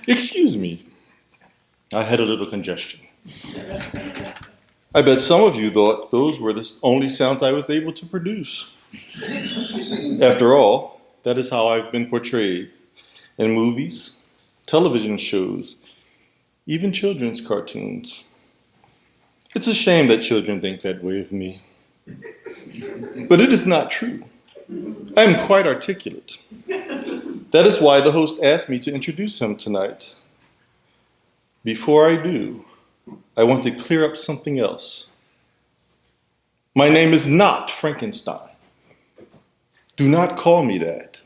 Excuse me, I had a little congestion. I bet some of you thought those were the only sounds I was able to produce. After all, that is how I've been portrayed in movies, television shows, even children's cartoons. It's a shame that children think that way of me. But it is not true. I am quite articulate. That is why the host asked me to introduce him tonight. Before I do, I want to clear up something else. My name is not Frankenstein. Do not call me that.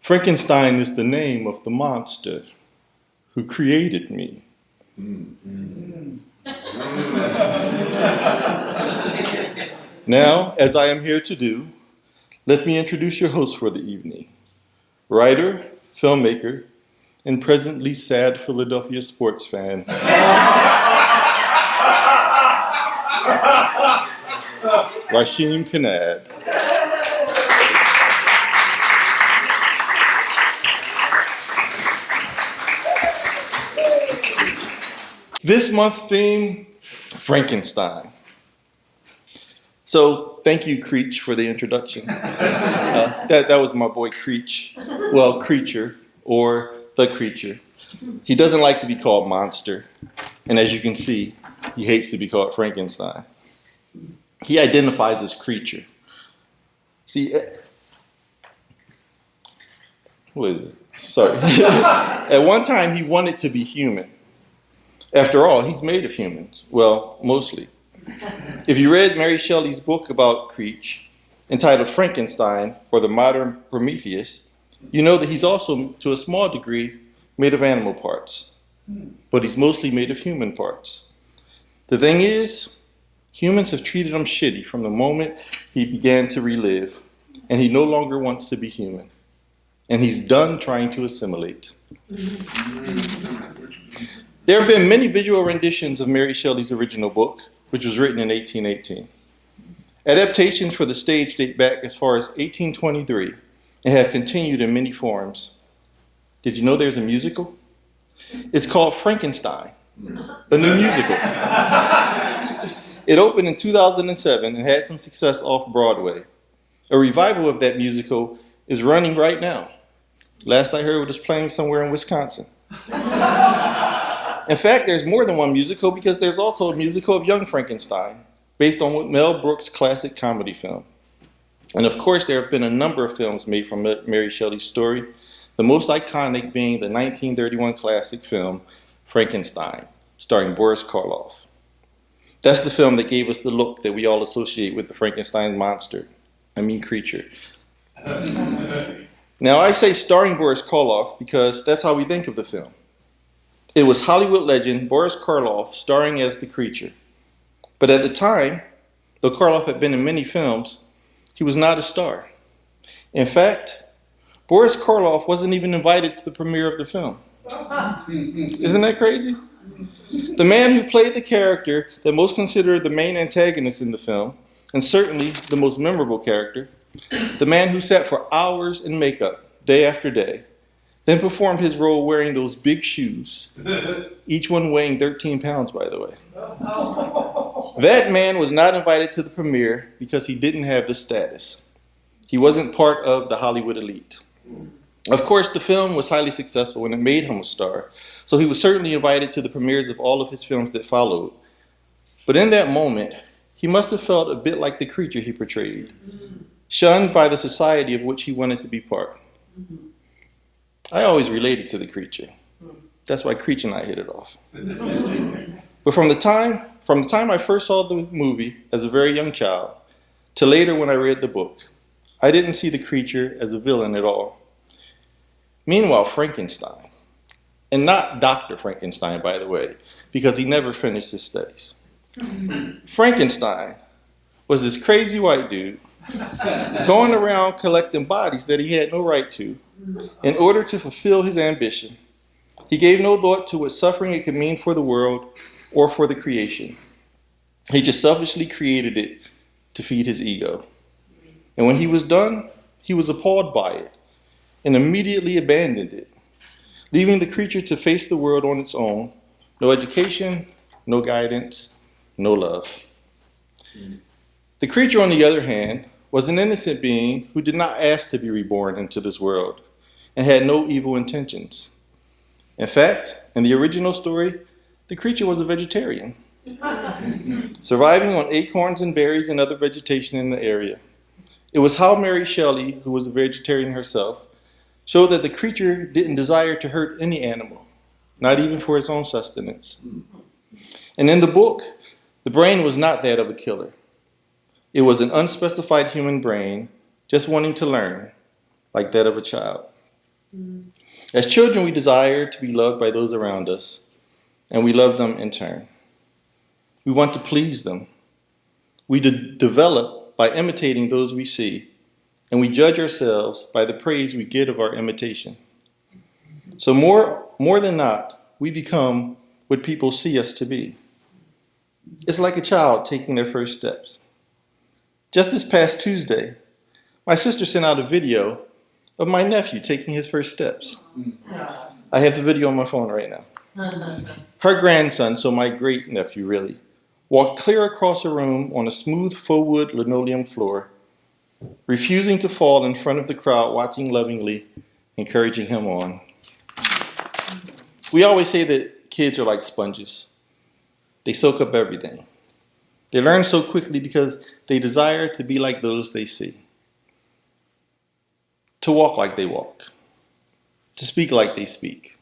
Frankenstein is the name of the monster who created me. Now, as I am here to do, let me introduce your host for the evening, writer, filmmaker, and presently sad Philadelphia sports fan, Rashim Kanad. This month's theme, Frankenstein. So thank you, Creech, for the introduction. That was my boy Creech. Well, Creature, or the Creature. He doesn't like to be called Monster. And as you can see, he hates to be called Frankenstein. He identifies as Creature. See, what is it? Sorry. At one time, he wanted to be human. After all, he's made of humans. Well, mostly. If you read Mary Shelley's book about Creech, entitled Frankenstein, or the Modern Prometheus, you know that he's also, to a small degree, made of animal parts. But he's mostly made of human parts. The thing is, humans have treated him shitty from the moment he began to relive, and he no longer wants to be human. And he's done trying to assimilate. There have been many visual renditions of Mary Shelley's original book, which was written in 1818. Adaptations for the stage date back as far as 1823 and have continued in many forms. Did you know there's a musical? It's called Frankenstein, the new musical. It opened in 2007 and had some success off Broadway. A revival of that musical is running right now. Last I heard, it was playing somewhere in Wisconsin. In fact, there's more than one musical because there's also a musical of Young Frankenstein, based on Mel Brooks' classic comedy film. And of course, there have been a number of films made from Mary Shelley's story, the most iconic being the 1931 classic film, Frankenstein, starring Boris Karloff. That's the film that gave us the look that we all associate with the Frankenstein creature. Now, I say starring Boris Karloff because that's how we think of the film. It was Hollywood legend Boris Karloff starring as the creature. But at the time, though Karloff had been in many films, he was not a star. In fact, Boris Karloff wasn't even invited to the premiere of the film. Isn't that crazy? The man who played the character that most considered the main antagonist in the film, and certainly the most memorable character, the man who sat for hours in makeup, day after day, then performed his role wearing those big shoes, each one weighing 13 pounds, by the way. That man was not invited to the premiere because he didn't have the status. He wasn't part of the Hollywood elite. Of course, the film was highly successful and it made him a star, so he was certainly invited to the premieres of all of his films that followed. But in that moment, he must have felt a bit like the creature he portrayed, shunned by the society of which he wanted to be part. I always related to the creature. That's why Creech and I hit it off. But from the time I first saw the movie as a very young child, to later when I read the book, I didn't see the creature as a villain at all. Meanwhile, Frankenstein, and not Dr. Frankenstein, by the way, because he never finished his studies. Frankenstein was this crazy white dude going around collecting bodies that he had no right to in order to fulfill his ambition. He gave no thought to what suffering it could mean for the world or for the creation. He just selfishly created it to feed his ego. And when he was done, he was appalled by it. and immediately abandoned it, leaving the creature to face the world on its own. No education, no guidance, no love. The creature, on the other hand, was an innocent being who did not ask to be reborn into this world and had no evil intentions. In fact, in the original story, the creature was a vegetarian, surviving on acorns and berries and other vegetation in the area. It was how Mary Shelley, who was a vegetarian herself, showed that the creature didn't desire to hurt any animal, not even for its own sustenance. And in the book, the brain was not that of a killer. It was an unspecified human brain just wanting to learn, like that of a child. As children, we desire to be loved by those around us, and we love them in turn. We want to please them. We develop by imitating those we see, and we judge ourselves by the praise we get of our imitation. So more than not, we become what people see us to be. It's like a child taking their first steps. Just this past Tuesday, my sister sent out a video of my nephew taking his first steps. I have the video on my phone right now. Her grandson, so my great-nephew really, walked clear across the room on a smooth faux wood linoleum floor, refusing to fall in front of the crowd, watching lovingly, encouraging him on. We always say that kids are like sponges. They soak up everything. They learn so quickly because they desire to be like those they see, to walk like they walk, to speak like they speak,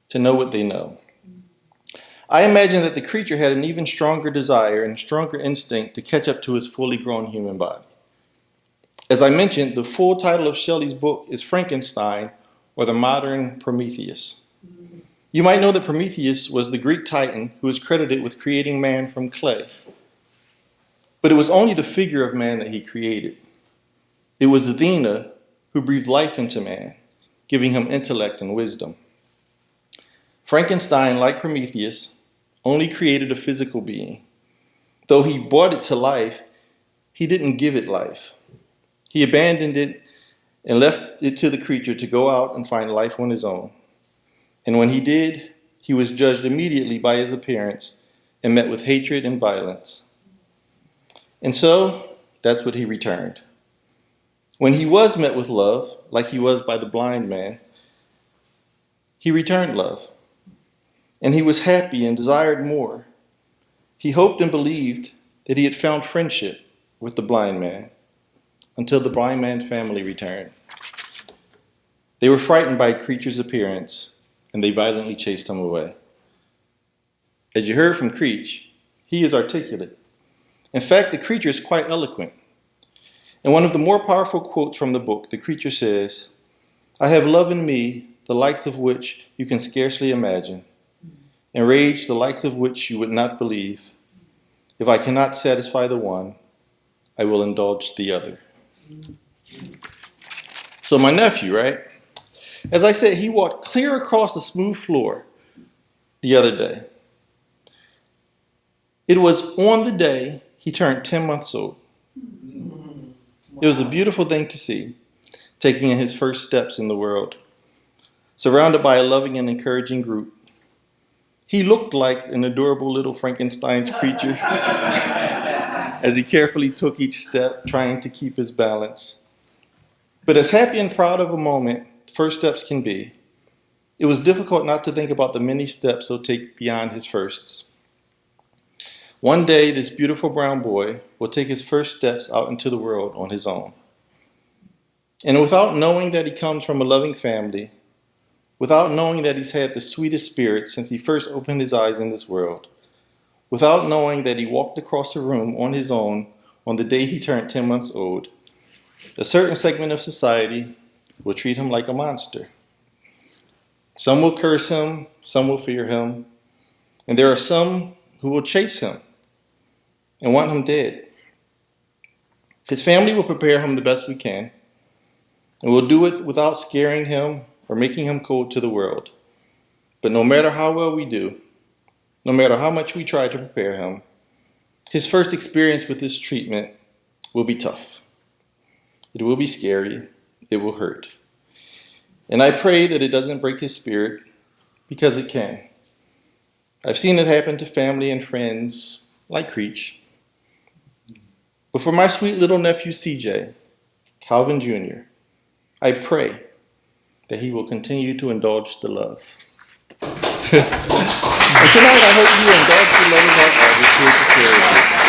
to know what they know. I imagine that the creature had an even stronger desire and stronger instinct to catch up to his fully grown human body. As I mentioned, the full title of Shelley's book is Frankenstein, or the Modern Prometheus. You might know that Prometheus was the Greek titan who is credited with creating man from clay. But it was only the figure of man that he created. It was Athena who breathed life into man, giving him intellect and wisdom. Frankenstein, like Prometheus, only created a physical being. Though he brought it to life, he didn't give it life. He abandoned it and left it to the creature to go out and find life on his own. And when he did, he was judged immediately by his appearance and met with hatred and violence. And so, that's what he returned. When he was met with love, like he was by the blind man, he returned love. And he was happy and desired more. He hoped and believed that he had found friendship with the blind man until the blind man's family returned. They were frightened by the creature's appearance, and they violently chased him away. As you heard from Creech, he is articulate. In fact, the creature is quite eloquent. In one of the more powerful quotes from the book, the creature says, "I have love in me, the likes of which you can scarcely imagine, and rage the likes of which you would not believe. If I cannot satisfy the one, I will indulge the other." So my nephew, right? As I said, he walked clear across the smooth floor the other day. It was on the day he turned 10 months old. It was a beautiful thing to see, taking his first steps in the world, surrounded by a loving and encouraging group. He looked like an adorable little Frankenstein's creature as he carefully took each step, trying to keep his balance. But as happy and proud of a moment first steps can be, it was difficult not to think about the many steps he'll take beyond his firsts. One day, this beautiful brown boy will take his first steps out into the world on his own. And without knowing that he comes from a loving family, without knowing that he's had the sweetest spirit since he first opened his eyes in this world, without knowing that he walked across the room on his own on the day he turned 10 months old, a certain segment of society will treat him like a monster. Some will curse him, some will fear him, and there are some who will chase him and want him dead. His family will prepare him the best we can, and we'll do it without scaring him or making him cold to the world. But no matter how well we do, no matter how much we try to prepare him, his first experience with this treatment will be tough. It will be scary. It will hurt. And I pray that it doesn't break his spirit, because it can. I've seen it happen to family and friends like Creech. But for my sweet little nephew CJ, Calvin Jr., I pray that he will continue to indulge the love. And tonight I hope you indulge the love of our artist here to share with you.